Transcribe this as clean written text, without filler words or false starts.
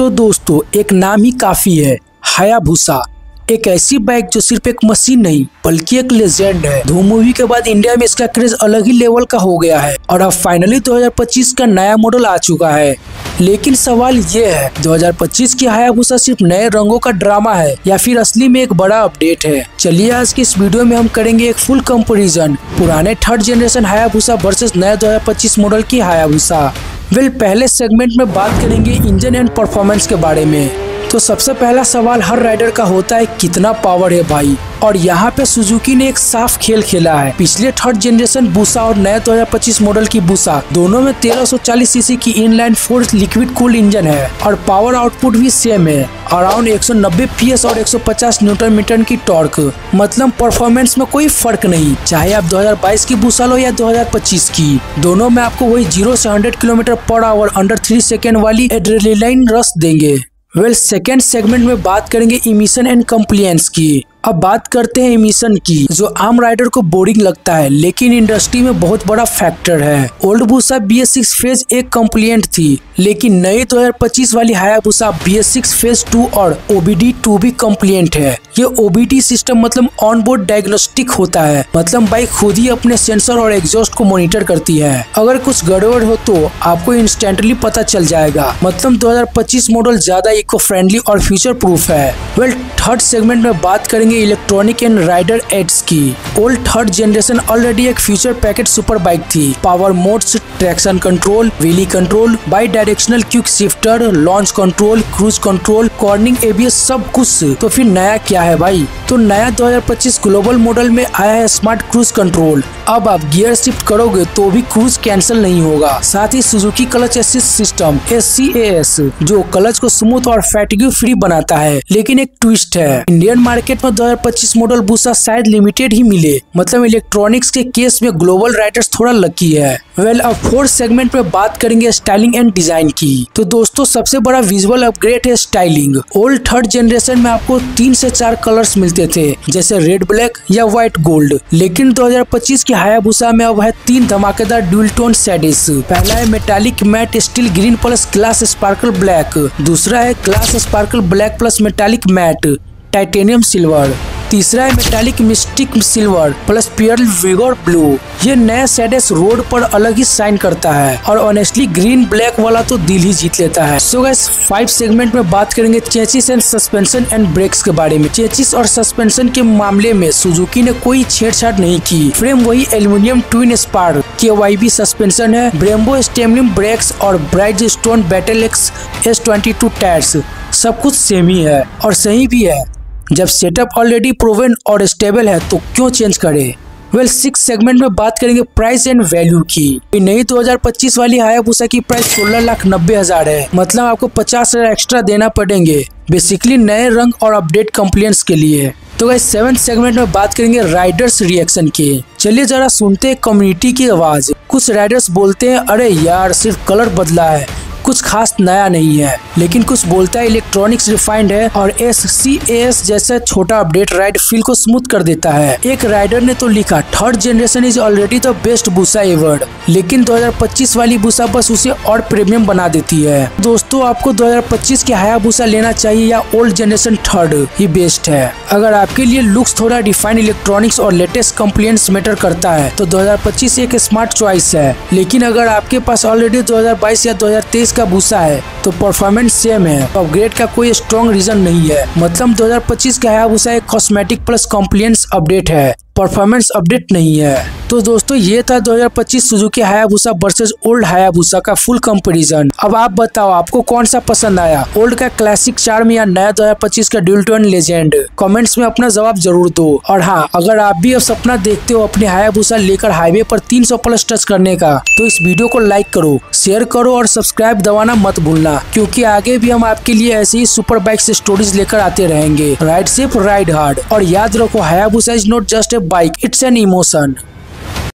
तो दोस्तों एक नाम ही काफी है, हायाबुसा। एक ऐसी बाइक जो सिर्फ एक मशीन नहीं बल्कि एक लेजेंड है। धूम मूवी के बाद इंडिया में इसका क्रेज अलग ही लेवल का हो गया है और अब फाइनली 2025 का नया मॉडल आ चुका है। लेकिन सवाल ये है, 2025 की हायाबुसा सिर्फ नए रंगों का ड्रामा है या फिर असली में एक बड़ा अपडेट है? चलिए आज की इस वीडियो में हम करेंगे एक फुल कंपैरिजन पुराने थर्ड जनरेशन हायाबुसा वर्सेस नए 2025 मॉडल की हायाबुसा। पहले सेगमेंट में बात करेंगे इंजन एंड परफॉर्मेंस के बारे में। तो सबसे पहला सवाल हर राइडर का होता है, कितना पावर है भाई। और यहाँ पे सुजुकी ने एक साफ खेल खेला है। पिछले थर्ड जनरेशन बुसा और नए 2025 मॉडल की बुसा दोनों में 1340 सीसी की इनलाइन 4 लिक्विड कूल्ड इंजन है और पावर आउटपुट भी सेम है, अराउंड 190 PS और 150 न्यूटन मीटर की टॉर्क। मतलब परफॉर्मेंस में कोई फर्क नहीं, चाहे आप 2022 की बुसा लो या 2025 की, दोनों में आपको वही 0 से 100 km/h अंडर 3 सेकेंड वाली एड्रेनलाइन रश देंगे। सेकेंड सेगमेंट में बात करेंगे इमिशन एंड कंप्लायंस की। अब बात करते हैं इमिशन की, जो आम राइडर को बोरिंग लगता है लेकिन इंडस्ट्री में बहुत बड़ा फैक्टर है। Old Busa BS6 phase 1 compliant थी, लेकिन नई 2025 वाली हायाबुसा BS6 फेज 2 और OBD2 भी कंप्लायंट है। ये OBD सिस्टम मतलब ऑन बोर्ड डायग्नोस्टिक होता है, मतलब बाइक खुद ही अपने सेंसर और एग्जॉस्ट को मॉनिटर करती है। अगर कुछ गड़बड़ हो तो आपको इंस्टेंटली पता चल जाएगा। मतलब 2025 मॉडल ज्यादा इको फ्रेंडली और फ्यूचर प्रूफ है। थर्ड सेगमेंट में बात करेंगे इलेक्ट्रॉनिक एंड राइडर एड्स की। ओल्ड थर्ड जनरेशन ऑलरेडी एक फ्यूचर पैकेट सुपर बाइक थी। Power modes, traction control, wheelie control, by directional quick shifter, launch control, cruise control, cornering, ABS सब कुछ। तो फिर नया क्या है भाई? तो नया 2025 ग्लोबल मॉडल में आया है स्मार्ट क्रूज कंट्रोल। अब आप गियर शिफ्ट करोगे तो भी क्रूज कैंसिल नहीं होगा। साथ ही Suzuki clutch assist system SCAS जो क्लच को स्मूथ और फैटिग फ्री बनाता है। लेकिन एक ट्विस्ट है, इंडियन मार्केट में 2025 मॉडल बुसा शायद लिमिटेड ही मिले। मतलब इलेक्ट्रॉनिक्स के केस में ग्लोबल राइडर्स थोड़ा लकी है। अब फोर्थ सेगमेंट में बात करेंगे स्टाइलिंग एंड डिजाइन की। तो दोस्तों सबसे बड़ा विजुअल अपग्रेड है स्टाइलिंग। ओल्ड थर्ड जनरेशन में आपको 3 से 4 कलर्स मिलते थे, जैसे रेड, ब्लैक या व्हाइट गोल्ड। लेकिन 2025 की हायाबुसा में अब है 3 धमाकेदार ड्यूल टोन शेड्स। पहला है metallic matte steel green plus glass sparkle black. दूसरा है glass sparkle black plus metallic matte titanium silver. तीसरा है metallic mystic silver plus pearl vigour blue. ये नया शेड्स रोड पर अलग ही शाइन करता है और ऑनेस्टली ग्रीन ब्लैक वाला तो दिल ही जीत लेता है। सो गाइस 5 सेगमेंट में बात करेंगे chassis and suspension and brakes के बारे में। चेसिस और सस्पेंशन के मामले में सुजुकी ने कोई छेड़छाड़ नहीं की। फ्रेम वही aluminium twin spar KYB suspension है। ब्रेम्बो स्टेमलिंग ब्रेक्स और bright stone battle x S22 tyres सब कुछ सेम ही है और सही भी है। जब सेटअप ऑलरेडी प्रूवन और स्टेबल है तो क्यों चेंज करें? 6 सेगमेंट में बात करेंगे प्राइस एंड वैल्यू की। नई 2025 वाली हायाबुसा की प्राइस 16,90,000 है। मतलब आपको 50,000 एक्स्ट्रा देना पड़ेंगे बेसिकली नए रंग और अपडेट कंप्लायंस के लिए। तो गाइस 7 सेगमेंट में बात करेंगे राइडर्स रिएक्शन के। चलिए जरा सुनते हैं कम्युनिटी की आवाज। कुछ राइडर्स बोलते हैं अरे यार सिर्फ कलर बदला है, कुछ खास नया नहीं है। लेकिन कुछ बोलता है इलेक्ट्रॉनिक्स रिफाइंड है और SCAS जैसा छोटा अपडेट राइड फील को स्मूथ कर देता है। एक राइडर ने तो लिखा third generation is already the best Busa ever, लेकिन 2025 वाली बुसा बस उसे और प्रीमियम बना देती है। दोस्तों आपको 2025 की हायाबुसा लेना चाहिए या ओल्ड जनरेशन थर्ड ही बेस्ट है? अगर आपके लिए लुक्स थोड़ा डिफाइन इलेक्ट्रॉनिक्स और लेटेस्ट कंप्लायंस मैटर करता है तो 2025 एक स्मार्ट चॉइस है। लेकिन अगर आपके पास ऑलरेडी 2022 या 2023 का बुसा है तो परफॉर्मेंस सेम है, तो अपग्रेड का कोई स्ट्रॉन्ग रीजन नहीं है। मतलब 2025 का हायाबुसा एक कॉस्मेटिक प्लस कंप्लायंस अपडेट है, परफॉर्मेंस अपडेट नहीं है। तो दोस्तों ये था 2025 Suzuki Hayabusa versus old Hayabusa का फुल कंपैरिजन। अब आप बताओ आपको कौन सा पसंद आया, ओल्ड का क्लासिक चार्म या नया 2025 का ड्यूल टोन लेजेंड? कमेंट्स में अपना जवाब जरूर दो। और हाँ, अगर आप भी अब सपना देखते हो अपने हायाबुसा लेकर हाईवे पर 300 प्लस टच करने का, तो इस वीडियो को लाइक करो, शेयर करो और सब्सक्राइब दबाना मत भूलना, क्योंकि आगे भी हम आपके लिए ऐसे ही सुपर बाइक से स्टोरीज लेकर आते रहेंगे। राइड सेफ, राइड हार्ड और याद रखो Hayabusa is not just a bike, it's an emotion.